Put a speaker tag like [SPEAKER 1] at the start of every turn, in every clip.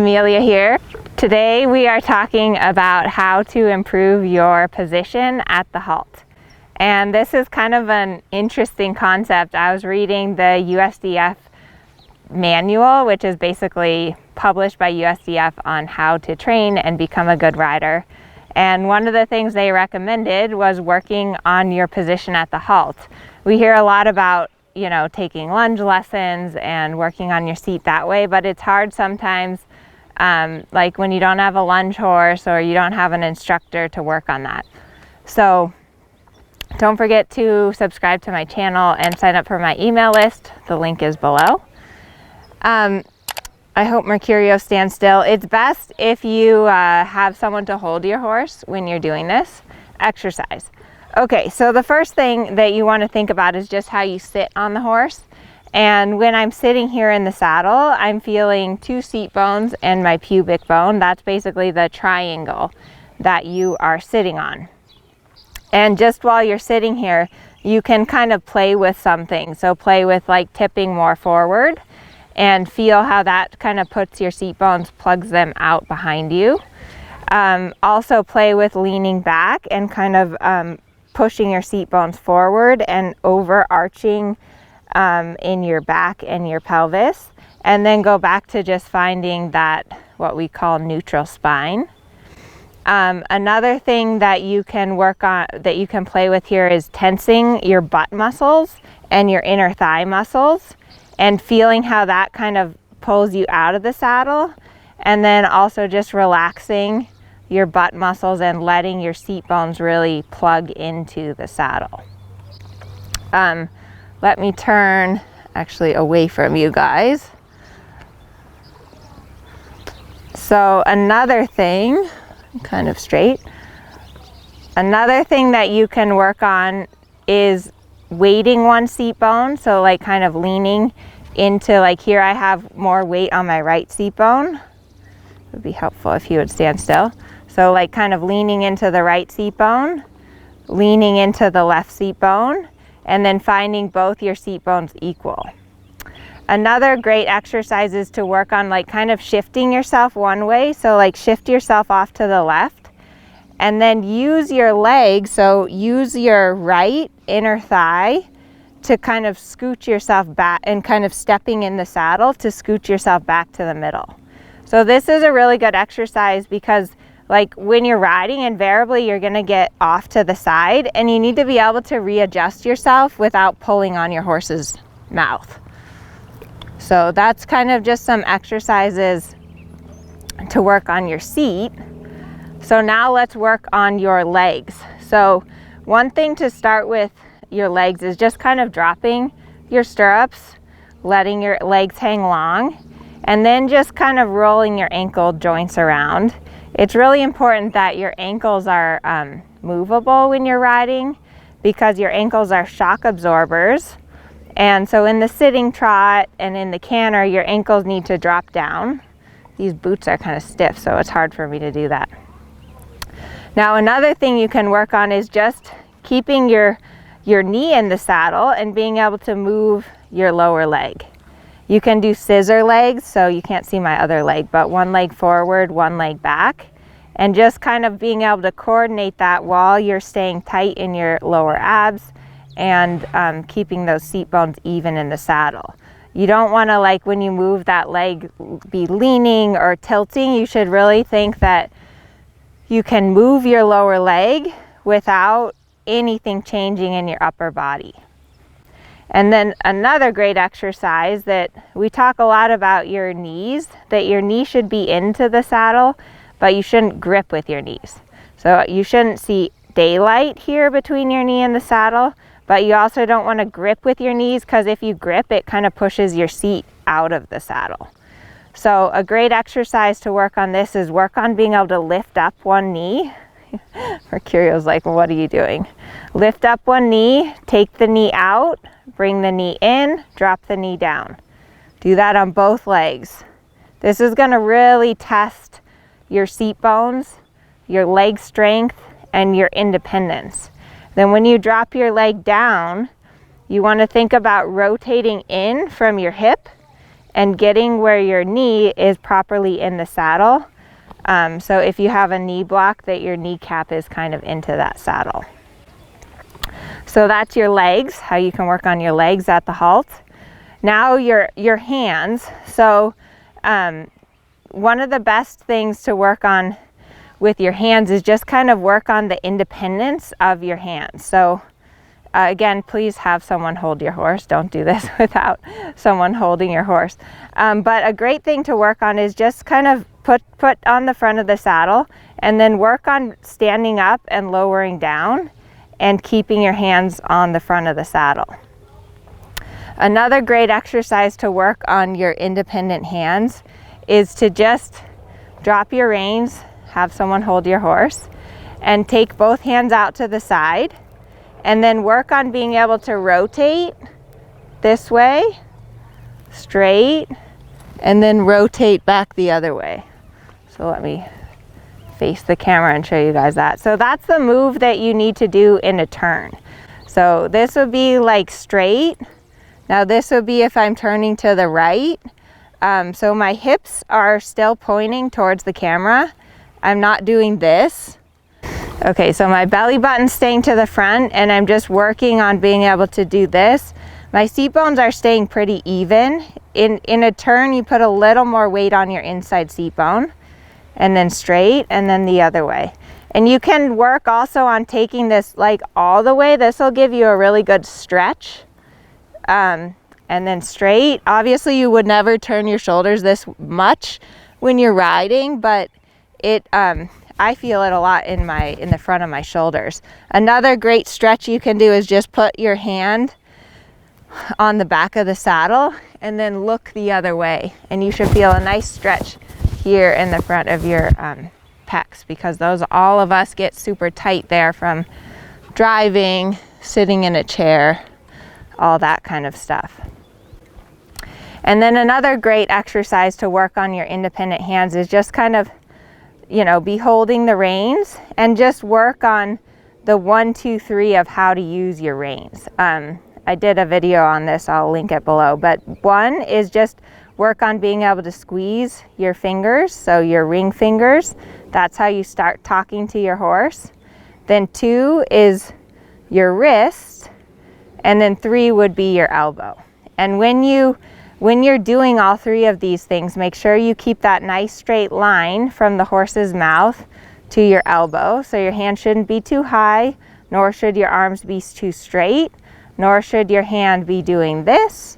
[SPEAKER 1] Amelia here. Today we are talking about how to improve your position at the halt. And this is kind of an interesting concept. I was reading the USDF manual, which is basically published by USDF on how to train and become a good rider. And one of the things they recommended was working on your position at the halt. We hear a lot about, taking lunge lessons and working on your seat that way, but it's hard sometimes, like when you don't have a lunge horse or you don't have an instructor to work on that. So don't forget to subscribe to my channel and sign up for my email list. The link is below. I hope Mercurio stands still. It's best if you have someone to hold your horse when you're doing this exercise. Okay, so the first thing that you want to think about is just how you sit on the horse. And when I'm sitting here in the saddle, I'm feeling two seat bones and my pubic bone. That's basically the triangle that you are sitting on. And just while you're sitting here, you can kind of play with something. So play with like tipping more forward and feel how that kind of puts your seat bones, plugs them out behind you. Also play with leaning back and kind of pushing your seat bones forward and overarching in your back and your pelvis. And then go back to just finding that, what we call neutral spine. Another thing that you can work on, that you can play with here, is tensing your butt muscles and your inner thigh muscles and feeling how that kind of pulls you out of the saddle. And then also just relaxing your butt muscles and letting your seat bones really plug into the saddle. Let me turn actually away from you guys. So another thing, kind of straight. Another thing that you can work on is weighting one seat bone. So like kind of leaning into, like here I have more weight on my right seat bone. It would be helpful if you would stand still. So like kind of leaning into the right seat bone, leaning into the left seat bone, and then finding both your seat bones equal. Another great exercise is to work on like kind of shifting yourself one way. So like shift yourself off to the left and then use your legs. So use your right inner thigh to kind of scoot yourself back and kind of stepping in the saddle to scoot yourself back to the middle. So this is a really good exercise because like when you're riding, invariably you're gonna get off to the side and you need to be able to readjust yourself without pulling on your horse's mouth. So that's kind of just some exercises to work on your seat. So now let's work on your legs. So one thing to start with your legs is just kind of dropping your stirrups, letting your legs hang long, and then just kind of rolling your ankle joints around. It's really important that your ankles are movable when you're riding because your ankles are shock absorbers. And so in the sitting trot and in the canter, your ankles need to drop down. These boots are kind of stiff, so it's hard for me to do that. Now another thing you can work on is just keeping your knee in the saddle and being able to move your lower leg. You can do scissor legs, so you can't see my other leg, but one leg forward, one leg back, and just kind of being able to coordinate that while you're staying tight in your lower abs and keeping those seat bones even in the saddle. You don't want to, like when you move that leg, be leaning or tilting. You should really think that you can move your lower leg without anything changing in your upper body. And then another great exercise that we talk a lot about your knees, that your knee should be into the saddle, but you shouldn't grip with your knees. So you shouldn't see daylight here between your knee and the saddle, but you also don't want to grip with your knees because if you grip, it kind of pushes your seat out of the saddle. So a great exercise to work on this is work on being able to lift up one knee. Mercurio's like, well, what are you doing? Lift up one knee, take the knee out, bring the knee in, drop the knee down. Do that on both legs. This is going to really test your seat bones, your leg strength, and your independence. Then when you drop your leg down, you want to think about rotating in from your hip and getting where your knee is properly in the saddle. So if you have a knee block, that your kneecap is kind of into that saddle. So that's your legs, how you can work on your legs at the halt. Now your hands. So one of the best things to work on with your hands is just kind of work on the independence of your hands. So again, please have someone hold your horse. Don't do this without someone holding your horse. But a great thing to work on is just kind of put on the front of the saddle and then work on standing up and lowering down and keeping your hands on the front of the saddle. Another great exercise to work on your independent hands is to just drop your reins, have someone hold your horse, and take both hands out to the side, and then work on being able to rotate this way, straight, and then rotate back the other way. So let me face the camera and show you guys that. So that's the move that you need to do in a turn. So this would be like straight. Now this would be if I'm turning to the right. So my hips are still pointing towards the camera. I'm not doing this. Okay, so my belly button's staying to the front and I'm just working on being able to do this. My seat bones are staying pretty even. In a turn, you put a little more weight on your inside seat bone, and then straight, and then the other way. And you can work also on taking this like all the way. This will give you a really good stretch. And then straight. Obviously you would never turn your shoulders this much when you're riding, but it I feel it a lot in the front of my shoulders. Another great stretch you can do is just put your hand on the back of the saddle and then look the other way, and you should feel a nice stretch here in the front of your pecs, because all of us get super tight there from driving, sitting in a chair, all that kind of stuff. And then another great exercise to work on your independent hands is just kind of, be holding the reins and just work on the 1, 2, 3 of how to use your reins. I did a video on this, I'll link it below, but 1 is just work on being able to squeeze your fingers, so your ring fingers. That's how you start talking to your horse. Then 2 is your wrist, and then 3 would be your elbow. And when you're doing all 3 of these things, make sure you keep that nice straight line from the horse's mouth to your elbow. So your hand shouldn't be too high, nor should your arms be too straight, nor should your hand be doing this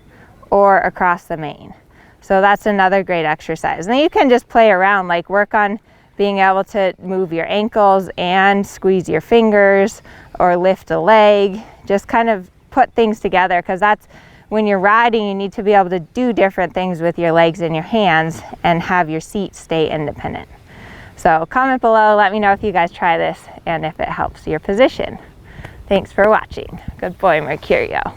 [SPEAKER 1] or across the mane. So that's another great exercise. And then you can just play around, like work on being able to move your ankles and squeeze your fingers or lift a leg. Just kind of put things together, because that's when you're riding, you need to be able to do different things with your legs and your hands and have your seat stay independent. So comment below, let me know if you guys try this and if it helps your position. Thanks for watching. Good boy, Mercurio.